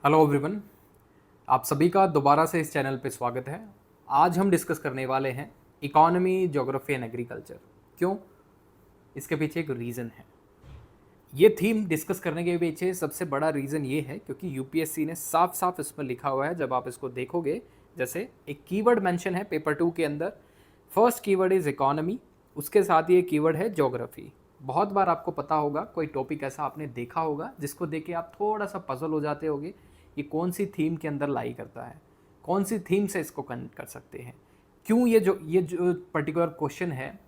Hello everyone, आप सभी का दोबारा से इस चैनल पे स्वागत है। आज हम डिस्कस करने वाले हैं इकोनॉमी, ज्योग्राफी एंड एग्रीकल्चर। क्यों? इसके पीछे एक रीज़न है। ये थीम डिस्कस करने के पीछे सबसे बड़ा रीज़न ये है क्योंकि यूपीएससी ने साफ साफ इसमें लिखा हुआ है। जब आप इसको देखोगे, जैसे एक कीवर्ड मेंशन है पेपर 2 के अंदर। फर्स्ट कीवर्ड इज़ इकोनॉमी, उसके साथ ये कीवर्ड है ज्योग्राफी। बहुत बार आपको पता होगा, कोई टॉपिक ऐसा आपने देखा होगा जिसको देख के आप थोड़ा सा पजल हो जाते होगे, ये कौन सी थीम के अंदर लाई करता है, कौन सी थीम से इसको कनेक्ट कर सकते हैं, क्यों ये जो पर्टिकुलर क्वेश्चन है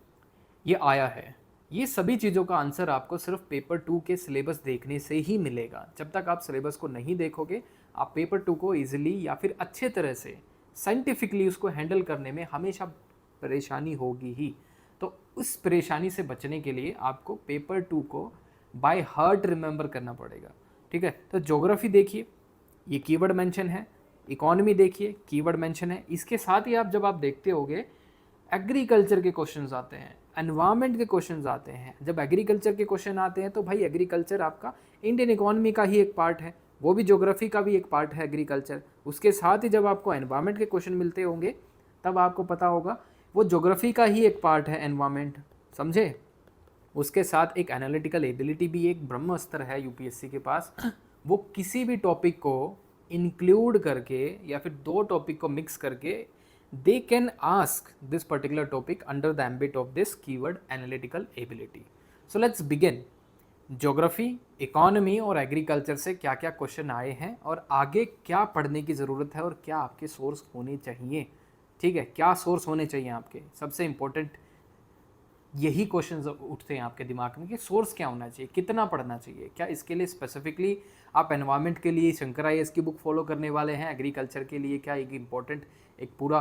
ये आया है। ये सभी चीज़ों का आंसर आपको सिर्फ पेपर 2 के सिलेबस देखने से ही मिलेगा। जब तक आप सिलेबस को नहीं देखोगे, आप पेपर 2 को ईजिली या फिर अच्छे तरह से साइंटिफिकली उसको हैंडल करने में हमेशा परेशानी होगी ही। तो उस परेशानी से बचने के लिए आपको पेपर 2 को बाय हार्ट रिमेंबर करना पड़ेगा। ठीक है, तो ज्योग्राफी देखिए, ये कीवर्ड मेंशन है। इकोनॉमी देखिए, कीवर्ड मेंशन है। इसके साथ ही जब आप देखते होगे, एग्रीकल्चर के क्वेश्चंस आते हैं, एनवायरनमेंट के क्वेश्चंस आते हैं। जब एग्रीकल्चर के क्वेश्चन आते हैं तो भाई एग्रीकल्चर आपका इंडियन इकोनॉमी का ही एक पार्ट है, वो भी ज्योग्राफी का भी एक पार्ट है एग्रीकल्चर। उसके साथ ही जब आपको एनवायरनमेंट के क्वेश्चन मिलते होंगे, तब आपको पता होगा वो ज्योग्राफी का ही एक पार्ट है एनवायरनमेंट। समझे? उसके साथ एक एनालिटिकल एबिलिटी भी एक ब्रह्मास्त्र है यूपीएससी के पास। वो किसी भी टॉपिक को इंक्लूड करके या फिर दो टॉपिक को मिक्स करके they can ask this particular topic under the ambit of this keyword analytical ability. So let's begin. Geography, economy और एग्रीकल्चर से क्या क्या क्वेश्चन आए हैं और आगे क्या पढ़ने की ज़रूरत है और क्या आपके सोर्स होने चाहिए। ठीक है, क्या सोर्स होने चाहिए आपके? सबसे इंपॉर्टेंट यही क्वेश्चंस उठते हैं आपके दिमाग में कि सोर्स क्या होना चाहिए, कितना पढ़ना चाहिए। क्या इसके लिए स्पेसिफिकली आप एनवायरनमेंट के लिए शंकर आईएएस की बुक फॉलो करने वाले हैं? एग्रीकल्चर के लिए क्या एक इंपॉर्टेंट, एक पूरा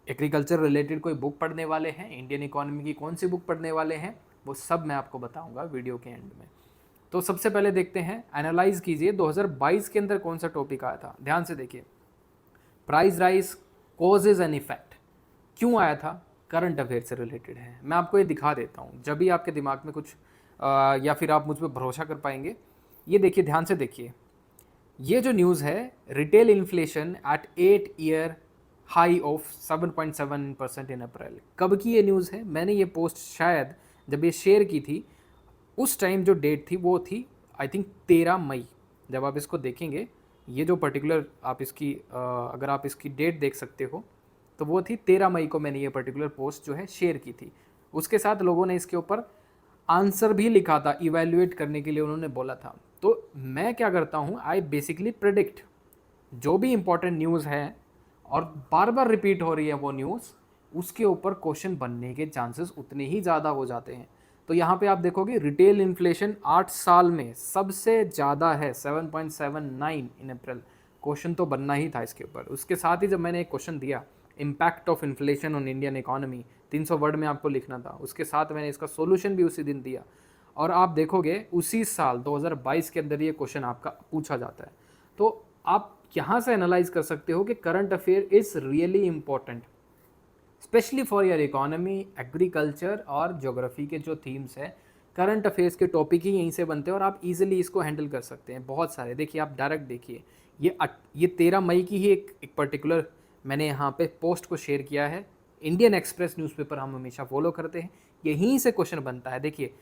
एग्रीकल्चर रिलेटेड कोई बुक पढ़ने वाले हैं? इंडियन इकोनॉमी की कौन सी बुक पढ़ने वाले हैं? वो सब मैं आपको बताऊंगा वीडियो के एंड में। तो सबसे पहले देखते हैं, एनालाइज कीजिए 2022 के अंदर कौन सा टॉपिक आया था। ध्यान से देखिए, price rise, causes and effect. क्यों आया था? करंट अफेयर से रिलेटेड है। मैं आपको ये दिखा देता हूँ, जब भी आपके दिमाग में कुछ या फिर आप मुझ पर भरोसा कर पाएंगे। ये देखिए, ध्यान से देखिए, ये जो न्यूज़ है, retail inflation eight 8 year high of 7.7% इन अप्रैल। कब की ये न्यूज़ है? मैंने ये पोस्ट शायद जब ये शेयर की थी, उस टाइम जो डेट थी वो थी आई थिंक 13 मई। जब आप इसको देखेंगे, ये जो पर्टिकुलर आप इसकी अगर आप इसकी डेट देख सकते हो, तो वो थी 13 मई को मैंने ये पर्टिकुलर पोस्ट जो है शेयर की थी। उसके साथ लोगों ने इसके ऊपर आंसर भी लिखा था, इवैल्यूएट करने के लिए उन्होंने बोला था। तो मैं क्या करता हूँ, आई बेसिकली प्रिडिक्ट जो भी इंपॉर्टेंट न्यूज़ है और बार बार रिपीट हो रही है वो न्यूज़, उसके ऊपर क्वेश्चन बनने के चांसेस उतने ही ज़्यादा हो जाते हैं। तो यहाँ पे आप देखोगे, रिटेल इन्फ्लेशन 8 साल में सबसे ज़्यादा है, 7.79 इन अप्रैल। क्वेश्चन तो बनना ही था इसके ऊपर। उसके साथ ही जब मैंने एक क्वेश्चन दिया, impact of inflation on Indian economy, 300 word में आपको लिखना था, उसके साथ मैंने इसका सोल्यूशन भी उसी दिन दिया। और आप देखोगे उसी साल 2022 के अंदर ये क्वेश्चन आपका पूछा जाता है। तो आप यहाँ से एनालाइज कर सकते हो कि current affair is really important, specially for your economy, agriculture और ज्योग्राफी के जो थीम्स है। करंट अफेयर्स के टॉपिक ही यहीं से बनते हैं और आप इजीली इसको हैंडल कर सकते हैं। बहुत सारे देखिए, आप डायरेक्ट देखिए, ये 13 मई की ही एक पर्टिकुलर मैंने यहाँ पे पोस्ट को शेयर किया है। इंडियन एक्सप्रेस न्यूज़पेपर हम हमेशा फॉलो करते हैं, यहीं से क्वेश्चन बनता है। देखिए,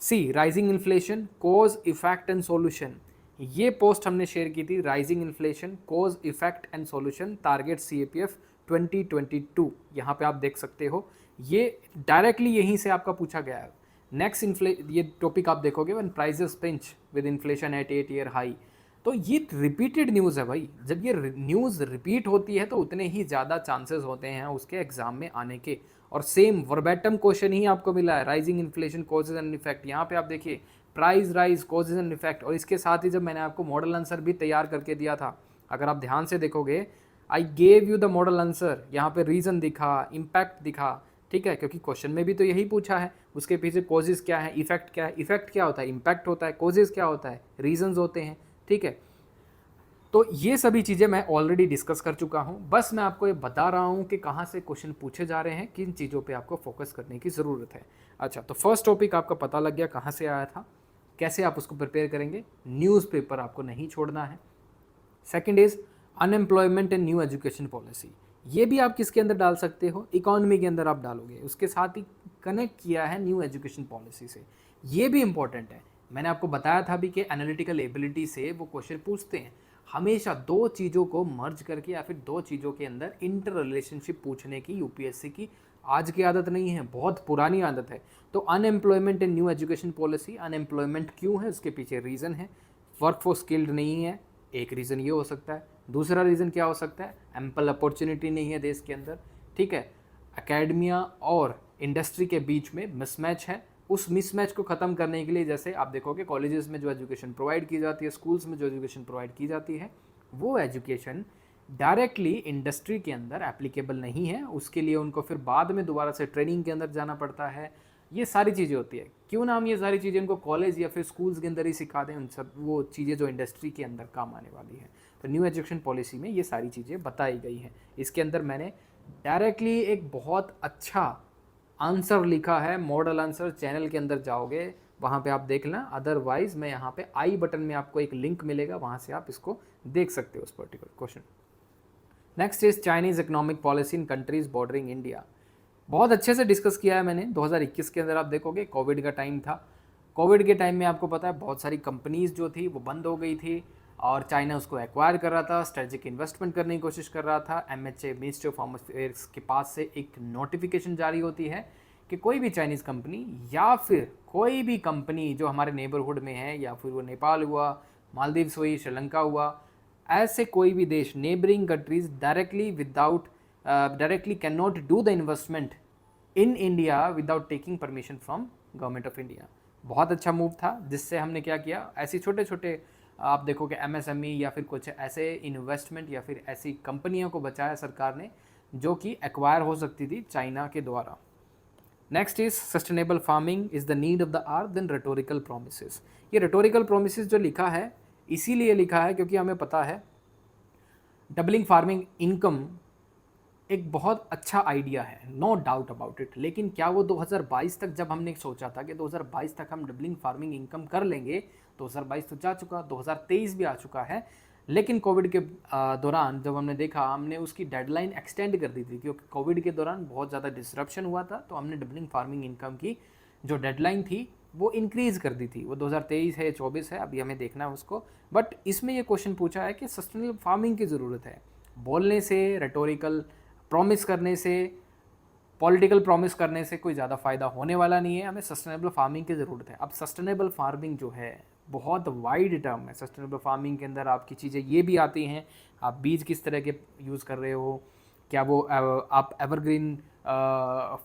see rising inflation, cause effect and solution. ये पोस्ट हमने शेयर की थी, rising inflation, cause effect and solution, target CAPF 2022। यहाँ पे आप देख सकते हो, ये डायरेक्टली यहीं से आपका पूछा गया है। नेक्स्ट ये टॉपिक आप देखोगे, when prices pinch with inflation eight 8 year high. तो ये रिपीटेड न्यूज़ है भाई। जब ये न्यूज़ रिपीट होती है तो उतने ही ज़्यादा चांसेस होते हैं उसके एग्जाम में आने के। और सेम वर्बेटम क्वेश्चन ही आपको मिला है, rising inflation, causes and effect. यहाँ पे आप देखिए, price rise, causes and effect. और इसके साथ ही जब मैंने आपको मॉडल आंसर भी तैयार करके दिया था, अगर आप ध्यान से देखोगे, I gave you the model answer. यहाँ पे रीज़न दिखा, इम्पैक्ट दिखा। ठीक है, क्योंकि क्वेश्चन में भी तो यही पूछा है, उसके पीछे कॉजेज क्या है, इफेक्ट क्या है। इफेक्ट क्या होता है? इम्पैक्ट होता है। कॉजेज क्या होता है? रीजंस होते हैं। ठीक है, तो ये सभी चीज़ें मैं ऑलरेडी डिस्कस कर चुका हूँ। बस मैं आपको ये बता रहा हूँ कि कहाँ से क्वेश्चन पूछे जा रहे हैं, किन चीज़ों पे आपको फोकस करने की ज़रूरत है। अच्छा, तो फर्स्ट टॉपिक आपका पता लग गया कहाँ से आया था, कैसे आप उसको प्रिपेयर करेंगे। न्यूज़पेपर आपको नहीं छोड़ना है, second is unemployment and new education policy. ये भी आप किसके अंदर डाल सकते हो, इकोनॉमी के अंदर आप डालोगे, उसके साथ ही कनेक्ट किया है न्यू एजुकेशन पॉलिसी से, ये भी इंपॉर्टेंट है। मैंने आपको बताया था भी कि एनालिटिकल एबिलिटी से वो क्वेश्चन पूछते हैं, हमेशा दो चीज़ों को मर्ज करके या फिर दो चीज़ों के अंदर इंटर रिलेशनशिप पूछने की यूपीएससी की आज की आदत नहीं है, बहुत पुरानी आदत है। तो अनएम्प्लॉयमेंट इन न्यू एजुकेशन पॉलिसी, अनएम्प्लॉयमेंट क्यों है उसके पीछे रीज़न है, वर्क फोर्स स्किल्ड नहीं है, एक रीज़न ये हो सकता है। दूसरा रीज़न क्या हो सकता है, एम्पल अपॉर्चुनिटी नहीं है देश के अंदर, ठीक है। एकेडमिया और इंडस्ट्री के बीच में मिसमैच है, उस मिसमैच को ख़त्म करने के लिए जैसे आप देखोगे कॉलेजेस में जो एजुकेशन प्रोवाइड की जाती है, स्कूल्स में जो एजुकेशन प्रोवाइड की जाती है, वो एजुकेशन डायरेक्टली इंडस्ट्री के अंदर एप्लीकेबल नहीं है, उसके लिए उनको फिर बाद में दोबारा से ट्रेनिंग के अंदर जाना पड़ता है। ये सारी चीज़ें होती है, क्यों ना हम ये सारी चीज़ें उनको कॉलेज या फिर स्कूल्स के अंदर ही सिखा दें, उन सब वो चीज़ें जो इंडस्ट्री के अंदर काम आने वाली है। तो न्यू एजुकेशन पॉलिसी में ये सारी चीज़ें बताई गई हैं। इसके अंदर मैंने डायरेक्टली एक बहुत अच्छा आंसर लिखा है, मॉडल आंसर, चैनल के अंदर जाओगे वहाँ पे आप देख लें, अदरवाइज़ मैं यहाँ पे आई बटन में आपको एक लिंक मिलेगा, वहाँ से आप इसको देख सकते हो उस particular question. Next is Chinese economic policy in countries bordering India. बहुत अच्छे से डिस्कस किया है मैंने। 2021 के अंदर आप देखोगे कोविड का टाइम था, कोविड के टाइम में आपको पता है बहुत सारी कंपनीज़ जो थी वो बंद हो गई थी और चाइना उसको एक्वायर कर रहा था, स्ट्रेटेजिक इन्वेस्टमेंट करने की कोशिश कर रहा था। MHA ministry of home affairs के पास से एक नोटिफिकेशन जारी होती है कि कोई भी चाइनीज़ कंपनी या फिर कोई भी कंपनी जो हमारे नेबरहुड में है, या फिर वो नेपाल हुआ, मालदीव्स हुई, श्रीलंका हुआ, ऐसे कोई भी देश neighbouring countries directly can not do the investment in India without taking permission from government of India. बहुत अच्छा मूव था, जिससे हमने क्या किया, ऐसी छोटे छोटे आप देखो कि MSME या फिर कुछ ऐसे इन्वेस्टमेंट या फिर ऐसी कंपनियों को बचाया सरकार ने जो कि एक्वायर हो सकती थी चाइना के द्वारा। Next is sustainable farming is the need of the hour then rhetorical promises. ये रेटोरिकल प्रोमिसेस जो लिखा है इसीलिए लिखा है क्योंकि हमें पता है डबलिंग फार्मिंग इनकम एक बहुत अच्छा आइडिया है, नो डाउट अबाउट इट। लेकिन क्या वो 2022 तक, जब हमने सोचा था कि 2022 तक हम डबलिंग फार्मिंग इनकम कर लेंगे, 2022 तो जा चुका, 2023 भी आ चुका है, लेकिन कोविड के दौरान जब हमने देखा, हमने उसकी डेडलाइन एक्सटेंड कर दी थी क्योंकि कोविड के दौरान बहुत ज़्यादा डिसरप्शन हुआ था। तो हमने डबलिंग फार्मिंग इनकम की जो डेडलाइन थी वो इंक्रीज़ कर दी थी। वो 2023 है, 24 है, अभी हमें देखना है उसको। बट इसमें ये क्वेश्चन पूछा है कि सस्टेनेबल फार्मिंग की ज़रूरत है। बोलने से, रेटोरिकल प्रॉमिस करने से, पॉलिटिकल प्रॉमिस करने से कोई ज़्यादा फ़ायदा होने वाला नहीं है, हमें सस्टेनेबल फार्मिंग की ज़रूरत है। अब सस्टेनेबल फार्मिंग जो है बहुत वाइड टर्म है। सस्टेनेबल फार्मिंग के अंदर आपकी चीज़ें ये भी आती हैं, आप बीज किस तरह के यूज़ कर रहे हो, क्या वो आप एवरग्रीन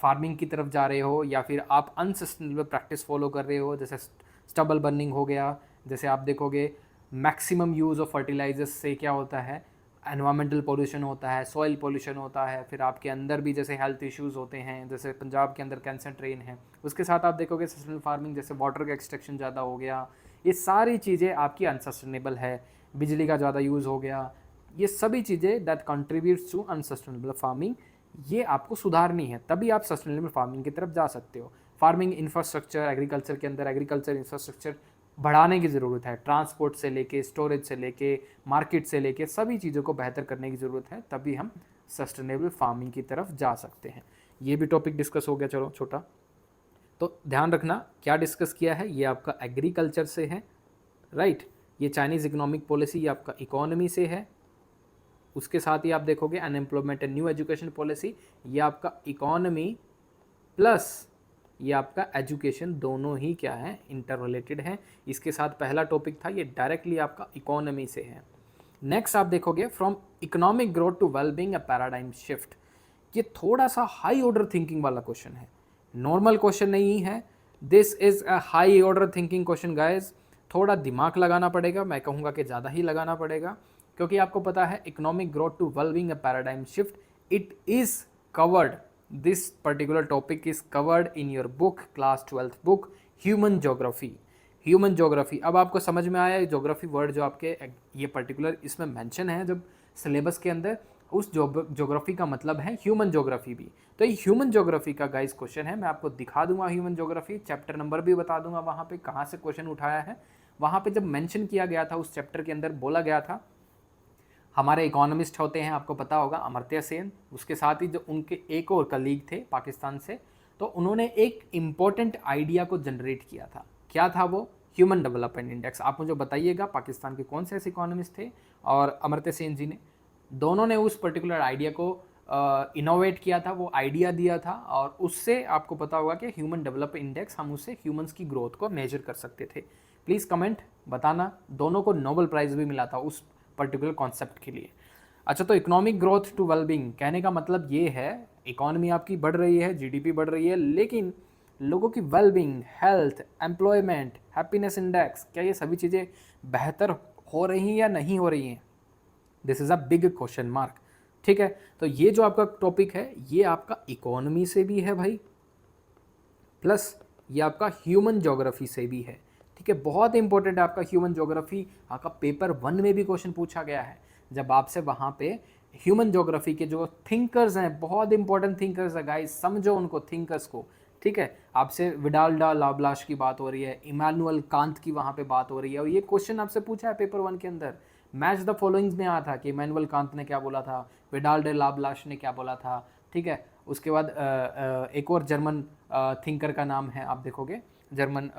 फार्मिंग की तरफ जा रहे हो या फिर आप अनसस्टेनेबल प्रैक्टिस फॉलो कर रहे हो, जैसे स्टबल बर्निंग हो गया। जैसे आप देखोगे मैक्सिमम यूज़ ऑफ फर्टिलाइजर्स से क्या होता है, एनवायरमेंटल पोल्यूशन होता है, सॉइल पोल्यूशन होता है, फिर आपके अंदर भी जैसे हेल्थ इश्यूज़ होते हैं, जैसे पंजाब के अंदर कैंसर ट्रेन है। उसके साथ आप देखोगे सस्टेनेबल फार्मिंग जैसे वाटर का एक्सट्रैक्शन ज़्यादा हो गया, ये सारी चीज़ें आपकी अनसस्टेनेबल है। बिजली का ज़्यादा यूज़ हो गया, ये सभी चीज़ें that contributes to unsustainable farming, ये आपको सुधारनी है, तभी आप सस्टेनेबल फार्मिंग की तरफ जा सकते हो। फार्मिंग इंफ्रास्ट्रक्चर, एग्रीकल्चर के अंदर एग्रीकल्चर इंफ्रास्ट्रक्चर बढ़ाने की ज़रूरत है, ट्रांसपोर्ट से लेके, स्टोरेज से लेके, मार्केट से लेके सभी चीज़ों को बेहतर करने की ज़रूरत है, तभी हम सस्टेनेबल फार्मिंग की तरफ जा सकते हैं। ये भी टॉपिक डिस्कस हो गया, चलो छोटा। तो ध्यान रखना क्या डिस्कस किया है, ये आपका एग्रीकल्चर से है, राइट। ये चाइनीज़ इकोनॉमिक पॉलिसी ये आपका इकोनॉमी से है। उसके साथ ही आप देखोगे unemployment and new education policy, ये आपका इकोनॉमी प्लस ये आपका एजुकेशन, दोनों ही क्या है, इंटर रिलेटेड है। इसके साथ पहला टॉपिक था, ये डायरेक्टली आपका इकोनॉमी से है। नेक्स्ट आप देखोगे from economic growth to wellbeing a paradigm shift. ये थोड़ा सा हाई ऑर्डर थिंकिंग वाला क्वेश्चन है, नॉर्मल क्वेश्चन नहीं है। This is a high order thinking question guys, थोड़ा दिमाग लगाना पड़ेगा, मैं कहूँगा कि ज़्यादा ही लगाना पड़ेगा, क्योंकि आपको पता है economic growth to wellbeing a paradigm shift, it is covered, this particular topic is covered in your book, class 12th book, human geography. Human geography, अब आपको समझ में आया ज्योग्राफी वर्ड जो आपके ये पर्टिकुलर इसमें मेंशन है जब सिलेबस के अंदर, उस ज्योग्राफी का मतलब है ह्यूमन ज्योग्राफी भी। तो ये ह्यूमन ज्योग्राफी का गाइस क्वेश्चन है, मैं आपको दिखा दूंगा ह्यूमन ज्योग्राफी, चैप्टर नंबर भी बता दूंगा वहाँ पे कहाँ से क्वेश्चन उठाया है। वहाँ पे जब मेंशन किया गया था, उस चैप्टर के अंदर बोला गया था हमारे इकोनॉमिस्ट होते हैं, आपको पता होगा, अमर्त्य सेन, उसके साथ ही जो उनके एक और कलीग थे पाकिस्तान से, तो उन्होंने एक इम्पोर्टेंट आइडिया को जनरेट किया था। क्या था वो? Human development index. आप मुझे बताइएगा पाकिस्तान के कौन से ऐसे इकोनॉमिस्ट थे और अमर्त्य सेन जी ने, दोनों ने उस पर्टिकुलर आइडिया को इनोवेट किया था, वो आइडिया दिया था, और उससे आपको पता होगा कि ह्यूमन डेवलपमेंट इंडेक्स, हम उससे ह्यूमंस की ग्रोथ को मेजर कर सकते थे। प्लीज़ कमेंट बताना, दोनों को नोबेल प्राइज़ भी मिला था उस पर्टिकुलर कॉन्सेप्ट के लिए। अच्छा, तो इकोनॉमिक ग्रोथ टू वेलबींग कहने का मतलब ये है, इकोनॉमी आपकी बढ़ रही है, जीडीपी बढ़ रही है, लेकिन लोगों की wellbeing, health, employment, happiness index, क्या ये सभी चीज़ें बेहतर हो रही हैं या नहीं हो रही हैं? This is a big question mark. ठीक है, तो ये जो आपका टॉपिक है ये आपका इकोनॉमी से भी है भाई, प्लस ये आपका ह्यूमन ज्योग्राफी से भी है। ठीक है, बहुत इंपॉर्टेंट है आपका ह्यूमन ज्योग्राफी। आपका पेपर 1 में भी क्वेश्चन पूछा गया है, जब आपसे वहाँ पे ह्यूमन ज्योग्राफी के जो थिंकर्स हैं, बहुत इंपॉर्टेंट थिंकर्स है गाइस, समझो उनको, थिंकर्स को। ठीक है, आपसे विडाल डा लाब्लाश की बात हो रही है, इमानुअल कांत की वहाँ पे बात हो रही है, और ये क्वेश्चन आपसे पूछा है पेपर 1 के अंदर। मैच द फॉलोइंग्स में आया था कि इमानुअल कांत ने क्या बोला था, विडाल डे लाब्लाश ने क्या बोला था। ठीक है, उसके बाद एक और जर्मन थिंकर का नाम है, आप देखोगे जर्मन,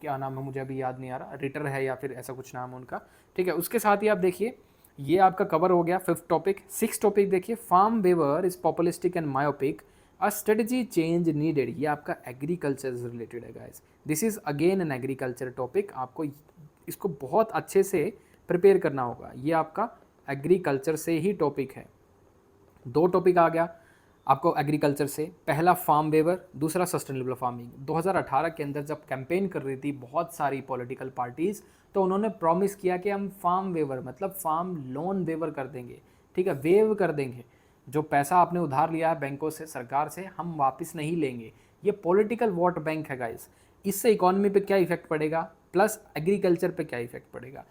क्या नाम है मुझे अभी याद नहीं आ रहा, रिटर है या फिर ऐसा कुछ नाम है उनका। ठीक है, उसके साथ ही आप देखिए ये आपका कवर हो गया 5th टॉपिक। 6th टॉपिक देखिए, farm waiver is populistic and myopic, a strategy change needed. ये आपका एग्रीकल्चर से रिलेटेड है guys, this is again an agriculture topic. आपको इसको बहुत अच्छे से प्रिपेयर करना होगा, ये आपका एग्रीकल्चर से ही टॉपिक है। 2 टॉपिक आ गया आपको एग्रीकल्चर से, पहला फार्म वेवर, दूसरा सस्टेनेबल फार्मिंग। 2018 के अंदर जब कैंपेन कर रही थी बहुत सारी पॉलिटिकल पार्टीज़, तो उन्होंने प्रॉमिस किया कि हम फार्म वेवर मतलब फार्म लोन वेवर कर देंगे। ठीक है, वेव कर देंगे, जो पैसा आपने उधार लिया है बैंकों से, सरकार से, हम वापस नहीं लेंगे। ये पॉलिटिकल वोट बैंक है गाइस। इससे इकोनॉमी पे क्या इफेक्ट पड़ेगा, प्लस एग्रीकल्चर पे क्या इफेक्ट पड़ेगा।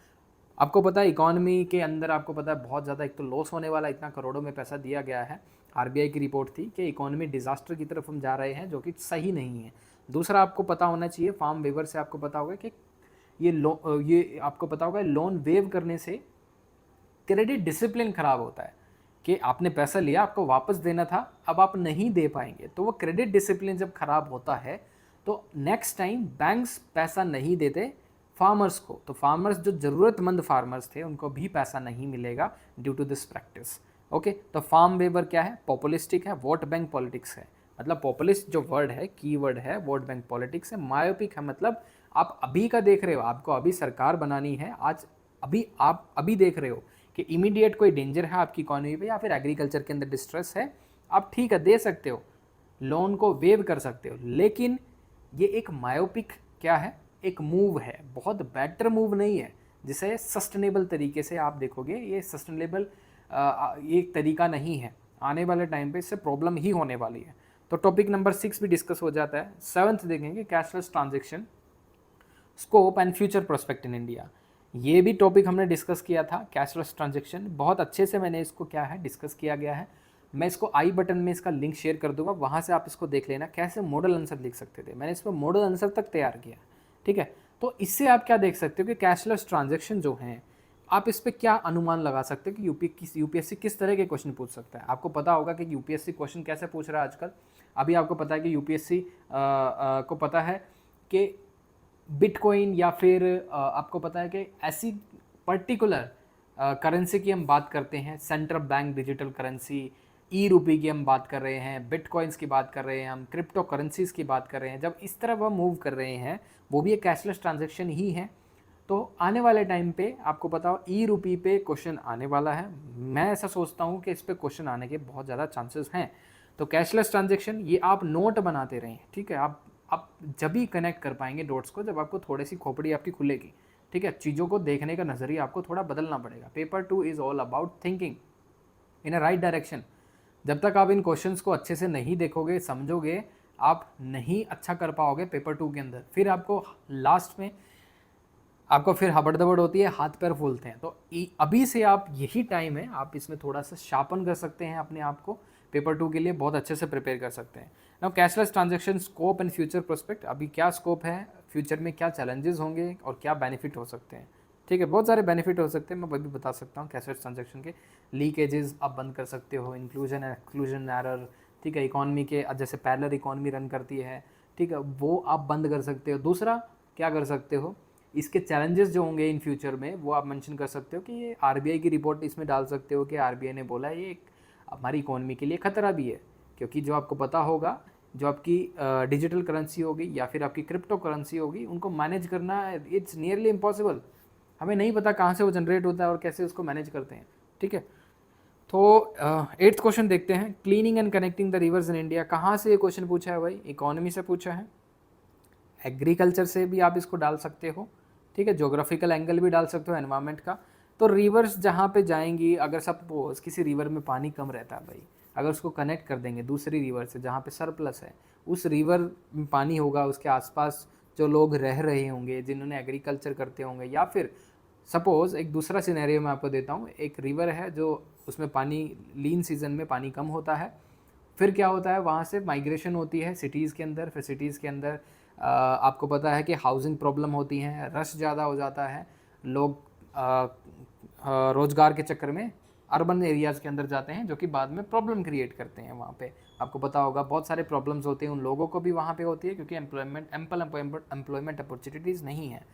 आपको पता है इकोनॉमी के अंदर, आपको पता है बहुत ज़्यादा एक तो लॉस होने वाला, इतना करोड़ों में पैसा दिया गया है। आरबीआई की रिपोर्ट थी कि इकोनॉमी डिज़ास्टर की तरफ हम जा रहे हैं, जो कि सही नहीं है। दूसरा आपको पता होना चाहिए, फार्म वेवर से आपको पता होगा कि ये आपको पता होगा लोन वेव करने से क्रेडिट डिसिप्लिन खराब होता है, कि आपने पैसा लिया, आपको वापस देना था, अब आप नहीं दे पाएंगे, तो वो क्रेडिट डिसिप्लिन जब खराब होता है तो नेक्स्ट टाइम बैंक्स पैसा नहीं देते फार्मर्स को, तो फार्मर्स जो ज़रूरतमंद फार्मर्स थे उनको भी पैसा नहीं मिलेगा due to this practice. Okay, तो फार्म वेवर क्या है, पॉपुलिस्टिक है, वोट बैंक पॉलिटिक्स है। मतलब पॉपुलिस्ट जो वर्ड है, की वर्ड है, वोट बैंक पॉलिटिक्स है। मायोपिक है मतलब आप अभी का देख रहे हो, आपको अभी सरकार बनानी है, आज अभी आप अभी देख रहे हो कि इमीडिएट कोई डेंजर है आपकी इकोनॉमी पे, या फिर एग्रीकल्चर के अंदर डिस्ट्रेस है, आप ठीक है दे सकते हो, लोन को वेव कर सकते हो, लेकिन ये एक मायोपिक क्या है, एक मूव है, बहुत बेटर मूव नहीं है, जिसे सस्टेनेबल तरीके से आप देखोगे, ये सस्टेनेबल ये एक तरीका नहीं है। आने वाले टाइम पे इससे प्रॉब्लम ही होने वाली है। तो टॉपिक नंबर 6 भी डिस्कस हो जाता है। 7th देखेंगे, cashless transaction, scope and future prospect in India. ये भी टॉपिक हमने डिस्कस किया था, कैशलेस ट्रांजेक्शन, बहुत अच्छे से मैंने इसको क्या है डिस्कस किया गया है। मैं इसको आई बटन में इसका लिंक शेयर कर दूंगा, वहाँ से आप इसको देख लेना कैसे मॉडल आंसर लिख सकते थे। मैंने इस पर मॉडल आंसर तक तैयार किया। ठीक है, तो इससे आप क्या देख सकते हो कि कैशलेस ट्रांजेक्शन जो हैं, आप इस पर क्या अनुमान लगा सकते हो कि यूपीएससी किस तरह के क्वेश्चन पूछ सकता है। आपको पता होगा कि यूपीएससी क्वेश्चन कैसे पूछ रहा है आजकल। अभी आपको पता है कि यूपीएससी को पता है कि बिटकॉइन या फिर आपको पता है कि ऐसी पर्टिकुलर करेंसी की हम बात करते हैं, सेंट्रल बैंक डिजिटल करेंसी, ई रूपी की हम बात कर रहे हैं, बिटकॉइंस की बात कर रहे हैं, हम क्रिप्टो करेंसीज़ की बात कर रहे हैं। जब इस तरह वह मूव कर रहे हैं, वो भी एक कैशलेस ट्रांजेक्शन ही है। तो आने वाले टाइम पे आपको पता हो ई रूपी पे क्वेश्चन आने वाला है। मैं ऐसा सोचता हूँ कि इस पे क्वेश्चन आने के बहुत ज़्यादा चांसेस हैं। तो कैशलेस ट्रांजेक्शन ये आप नोट बनाते रहें। ठीक है, आप जब भी कनेक्ट कर पाएंगे डॉट्स को, जब आपको थोड़ी सी खोपड़ी आपकी खुलेगी। ठीक है, चीज़ों को देखने का नज़रिया आपको थोड़ा बदलना पड़ेगा। Paper 2 is all about thinking in a right direction. जब तक आप इन क्वेश्चंस को अच्छे से नहीं देखोगे, समझोगे, आप नहीं अच्छा कर पाओगे पेपर 2 के अंदर। फिर आपको लास्ट में आपको फिर हबड़-दबड़ होती है, हाथ पैर फूलते हैं। तो अभी से आप, यही टाइम है, आप इसमें थोड़ा सा शार्पन कर सकते हैं अपने आप को, पेपर 2 के लिए बहुत अच्छे से प्रिपेयर कर सकते हैं। Now cashless transaction scope and future prospect, अभी क्या स्कोप है, फ्यूचर में क्या चैलेंजेस होंगे और क्या बेनिफिट हो सकते हैं। ठीक है, बहुत सारे बेनिफिट हो सकते हैं, मैं भी बता सकता हूँ कैश ट्रांजेक्शन के। लीकेजेस आप बंद कर सकते हो, इंक्लूजन एक्सक्लूजन एरर, ठीक है, इकॉनमी के जैसे पैरेलल इकॉनमी रन करती है, ठीक है, वो आप बंद कर सकते हो। दूसरा क्या कर सकते हो, इसके चैलेंजेस जो होंगे इन फ्यूचर में वो आप मेंशन कर सकते हो कि ये आरबीआई की रिपोर्ट इसमें डाल सकते हो कि आरबीआई ने बोला ये एक हमारी इकॉनमी के लिए खतरा भी है, क्योंकि जो आपको पता होगा जो आपकी डिजिटल करेंसी होगी या फिर आपकी क्रिप्टो करेंसी होगी उनको मैनेज करना इट्स नियरली इम्पॉसिबल। हमें नहीं पता कहाँ से वो जनरेट होता है और कैसे उसको मैनेज करते हैं, ठीक है। तो 8th क्वेश्चन देखते हैं, cleaning and connecting the reverse in India. कहाँ से ये क्वेश्चन पूछा है भाई, इकोनॉमी से पूछा है, एग्रीकल्चर से भी आप इसको डाल सकते हो, ठीक है, जोग्राफिकल एंगल भी डाल सकते हो, एनवायरनमेंट का। तो रिवर्स जहाँ पे जाएंगी, अगर सपोज किसी रिवर में पानी कम रहता है भाई, अगर उसको कनेक्ट कर देंगे दूसरी रिवर से जहाँ पे सरप्लस है, उस रिवर में पानी होगा, उसके आसपास जो लोग रह रहे होंगे जिन्होंने एग्रीकल्चर करते होंगे, या फिर सपोज़ एक दूसरा सिनेरियो मैं आपको देता हूँ, एक रिवर है जो उसमें पानी लीन सीजन में पानी कम होता है, फिर क्या होता है वहाँ से माइग्रेशन होती है सिटीज़ के अंदर, फिर सिटीज़ के अंदर आपको पता है कि हाउसिंग प्रॉब्लम होती है, रश ज़्यादा हो जाता है, लोग रोज़गार के चक्कर में अर्बन एरियाज़ के अंदर जाते हैं, जो कि बाद में प्रॉब्लम क्रिएट करते हैं वहाँ पे। आपको पता होगा बहुत सारे प्रॉब्लम्स होते हैं, उन लोगों को भी वहाँ पे होती है क्योंकि एम्प्लॉयमेंट अपॉर्चुनिटीज़ नहीं है।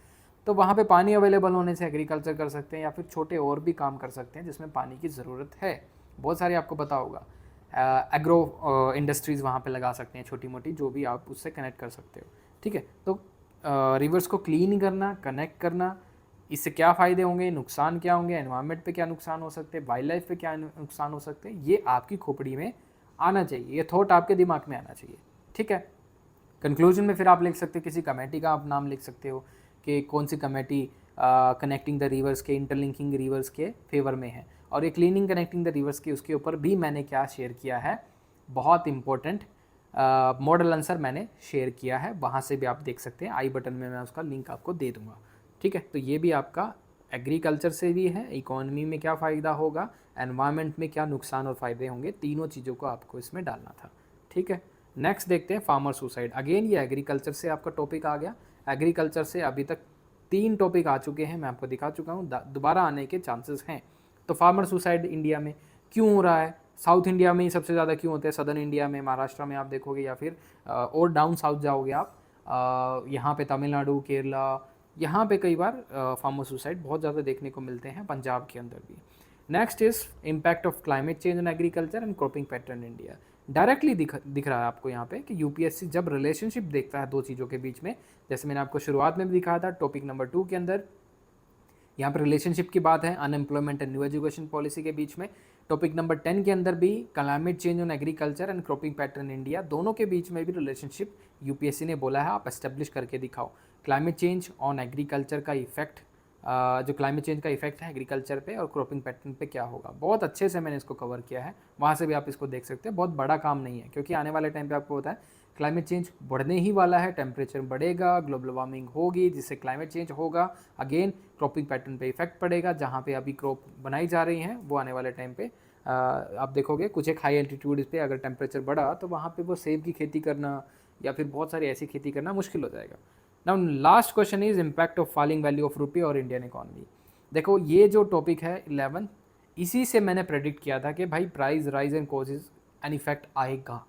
तो वहाँ पे पानी अवेलेबल होने से एग्रीकल्चर कर सकते हैं या फिर छोटे और भी काम कर सकते हैं जिसमें पानी की ज़रूरत है। बहुत सारे आपको पता होगा एग्रो इंडस्ट्रीज़ वहाँ पे लगा सकते हैं छोटी मोटी, जो भी आप उससे कनेक्ट कर सकते हो, ठीक है। तो रिवर्स को क्लीन करना, कनेक्ट करना, इससे क्या फ़ायदे होंगे, नुकसान क्या होंगे, एनवायरनमेंट पे क्या नुकसान हो सकते हैं, वाइल्ड लाइफ पे क्या नुकसान हो सकते हैं, ये आपकी खोपड़ी में आना चाहिए, ये थॉट आपके दिमाग में आना चाहिए, ठीक है। कंक्लूजन में फिर आप लिख सकते हो, किसी कमेटी का आप नाम लिख सकते हो कि कौन सी कमेटी कनेक्टिंग द रिवर्स के, इंटरलिंकिंग रिवर्स के फेवर में है, और ये क्लीनिंग कनेक्टिंग द रिवर्स के उसके ऊपर भी मैंने क्या शेयर किया है, बहुत इंपॉर्टेंट मॉडल आंसर मैंने शेयर किया है, वहाँ से भी आप देख सकते हैं, आई बटन में मैं उसका लिंक आपको दे दूँगा, ठीक है। तो ये भी आपका एग्रीकल्चर से भी है, इकोनॉमी में क्या फ़ायदा होगा, एनवायरनमेंट में क्या नुकसान और फ़ायदे होंगे, तीनों चीज़ों को आपको इसमें डालना था, ठीक है। नेक्स्ट देखते हैं फार्मर सुसाइड। अगेन ये एग्रीकल्चर से आपका टॉपिक आ गया। एग्रीकल्चर से अभी तक 3 टॉपिक आ चुके हैं, मैं आपको दिखा चुका हूँ, दोबारा आने के चांसेस हैं। तो फार्मर सुसाइड इंडिया में क्यों हो रहा है, साउथ इंडिया में ही सबसे ज़्यादा क्यों होते हैं, सदर्न इंडिया में, महाराष्ट्र में आप देखोगे, या फिर और डाउन साउथ जाओगे आप, यहाँ पे तमिलनाडु, केरला, यहाँ पे कई बार फार्मर सुसाइड बहुत ज़्यादा देखने को मिलते हैं, पंजाब के अंदर भी। Next is impact of climate change in agriculture and cropping pattern India. Directly दिख रहा है आपको यहाँ पे कि यूपीएससी जब रिलेशनशिप देखता है दो चीज़ों के बीच में, जैसे मैंने आपको शुरुआत में भी दिखाया था टॉपिक नंबर 2 के अंदर, यहाँ पर रिलेशनशिप की बात है unemployment and new education policy के बीच में। टॉपिक नंबर 10 के अंदर भी climate change on agriculture and cropping pattern India, दोनों के बीच में भी रिलेशनशिप यूपीएससी ने बोला है आप एस्टेब्लिश करके दिखाओ। क्लाइमेट चेंज ऑन एग्रीकल्चर का इफेक्ट, जो क्लाइमेट चेंज का इफेक्ट है एग्रीकल्चर पे और क्रॉपिंग पैटर्न पे क्या होगा, बहुत अच्छे से मैंने इसको कवर किया है, वहाँ से भी आप इसको देख सकते हैं। बहुत बड़ा काम नहीं है क्योंकि आने वाले टाइम पे आपको पता है क्लाइमेट चेंज बढ़ने ही वाला है, टेम्परेचर बढ़ेगा, ग्लोबल वार्मिंग होगी, जिससे क्लाइमेट चेंज होगा, अगेन क्रॉपिंग पैटर्न पे इफेक्ट पड़ेगा। जहाँ पे अभी क्रॉप बनाई जा रही हैं वो आने वाले टाइम पे आप देखोगे कुछ एक हाई एल्टीट्यूड पे अगर टेम्परेचर बढ़ा तो वहाँ पे वो सेब की खेती करना या फिर बहुत सारी ऐसी खेती करना मुश्किल हो जाएगा। Now last question is impact of falling value of rupee और इंडियन इकोनॉमी। देखो ये जो टॉपिक है 11, इसी से मैंने प्रेडिक्ट किया था कि भाई price rise and causes an effect आएगा।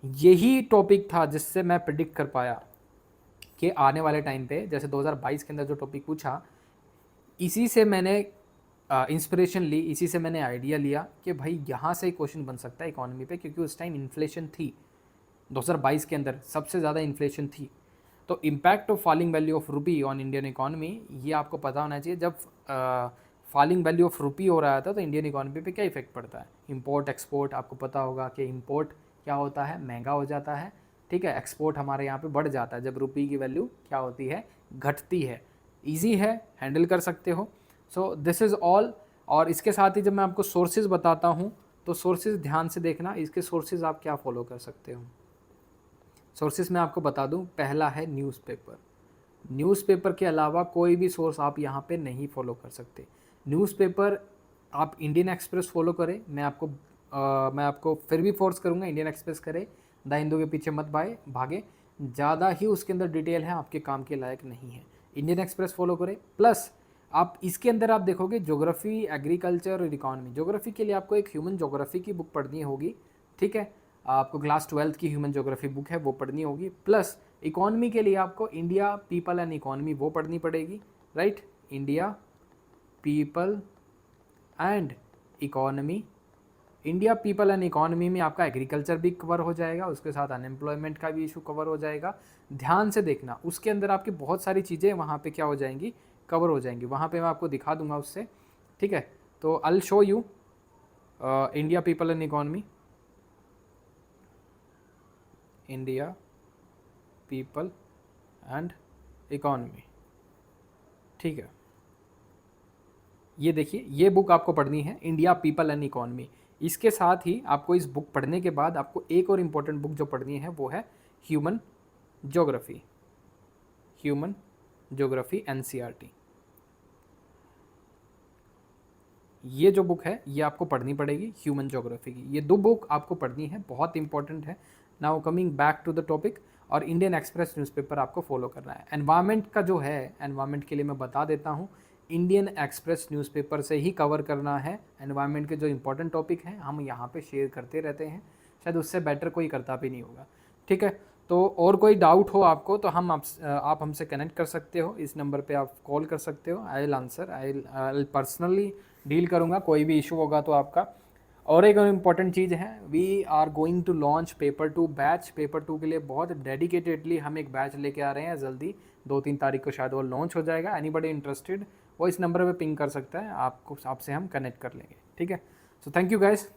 यही टॉपिक था जिससे मैं प्रेडिक्ट कर पाया कि आने वाले टाइम पे, जैसे 2022 के अंदर जो टॉपिक पूछा, इसी से मैंने इंस्पिरेशन ली, इसी से मैंने आइडिया लिया कि भाई यहाँ से क्वेश्चन बन सकता है इकोनॉमी पे, क्योंकि उस टाइम इन्फ्लेशन थी 2022 के अंदर, सबसे ज़्यादा इन्फ्लेशन थी। तो impact of falling value of rupee on Indian economy, ये आपको पता होना चाहिए। जब फॉलिंग वैल्यू ऑफ रुपी हो रहा था तो इंडियन इकोनॉमी पे क्या इफेक्ट पड़ता है, इंपोर्ट एक्सपोर्ट, आपको पता होगा कि इंपोर्ट क्या होता है, महंगा हो जाता है, ठीक है, एक्सपोर्ट हमारे यहाँ पे बढ़ जाता है जब रुपी की वैल्यू क्या होती है, घटती है। ईजी है, हैंडल कर सकते हो। So this is all. और इसके साथ ही जब मैं आपको सोर्सेज बताता हूँ तो सोर्सेज ध्यान से देखना, इसके सोर्सेज आप क्या फॉलो कर सकते हो। सोर्सेज मैं आपको बता दूं, पहला है न्यूज़पेपर। न्यूज़पेपर के अलावा कोई भी सोर्स आप यहाँ पे नहीं फॉलो कर सकते। न्यूज़पेपर आप इंडियन एक्सप्रेस फॉलो करें, मैं आपको फिर भी फोर्स करूँगा इंडियन एक्सप्रेस करें, द हिंदू के पीछे मत भागे, ज़्यादा ही उसके अंदर डिटेल है, आपके काम के लायक नहीं है। इंडियन एक्सप्रेस फॉलो करें, प्लस आप इसके अंदर आप देखोगे ज्योग्राफी, एग्रीकल्चर और इकोनॉमी। ज्योग्राफी के लिए आपको एक ह्यूमन ज्योग्राफी की बुक पढ़नी होगी, ठीक है, आपको क्लास 12th की ह्यूमन ज्योग्राफी बुक है वो पढ़नी होगी। प्लस इकोनॉमी के लिए आपको इंडिया पीपल एंड इकोनॉमी वो पढ़नी पड़ेगी, right, India people and economy. India people and economy में आपका एग्रीकल्चर भी कवर हो जाएगा, उसके साथ अनएम्प्लॉयमेंट का भी इशू कवर हो जाएगा। ध्यान से देखना, उसके अंदर आपकी बहुत सारी चीज़ें वहाँ पे क्या हो जाएंगी, कवर हो जाएंगी। वहाँ पे मैं आपको दिखा दूंगा उससे, ठीक है। तो I will show you India people and economy, India people and economy, ठीक है। ये देखिए, ये बुक आपको पढ़नी है, इंडिया पीपल एंड इकोनॉमी। इसके साथ ही आपको इस बुक पढ़ने के बाद आपको एक और इम्पोर्टेंट बुक जो पढ़नी है वो है human geography, human geography NCERT. ये जो बुक है ये आपको पढ़नी पड़ेगी ह्यूमन ज्योग्राफी की। ये दो बुक आपको पढ़नी है, बहुत इंपॉर्टेंट है। Now coming back to the topic, और इंडियन एक्सप्रेस न्यूज़पेपर आपको फॉलो करना है। एनवायरनमेंट का जो है, एनवायरनमेंट के लिए मैं बता देता हूँ, इंडियन एक्सप्रेस न्यूज़पेपर से ही कवर करना है। एनवायरनमेंट के जो इंपॉर्टेंट टॉपिक हैं हम यहाँ पे शेयर करते रहते हैं, शायद उससे बेटर कोई करता भी नहीं होगा, ठीक है। तो और कोई डाउट हो आपको तो आप हमसे कनेक्ट कर सकते हो, इस नंबर पे आप कॉल कर सकते हो। I will answer, I will personally deal करूँगा, कोई भी इशू होगा तो आपका। और एक इम्पॉर्टेंट चीज़ है, we are going to launch paper 2 batch. Paper 2 के लिए बहुत डेडिकेटेडली हम एक बैच लेके आ रहे हैं जल्दी, 2-3 तारीख को शायद वो लॉन्च हो जाएगा। एनीबडी इंटरेस्टेड वो इस नंबर पे पिंग कर सकता है, आपको आपसे हम कनेक्ट कर लेंगे, ठीक है। So thank you guys.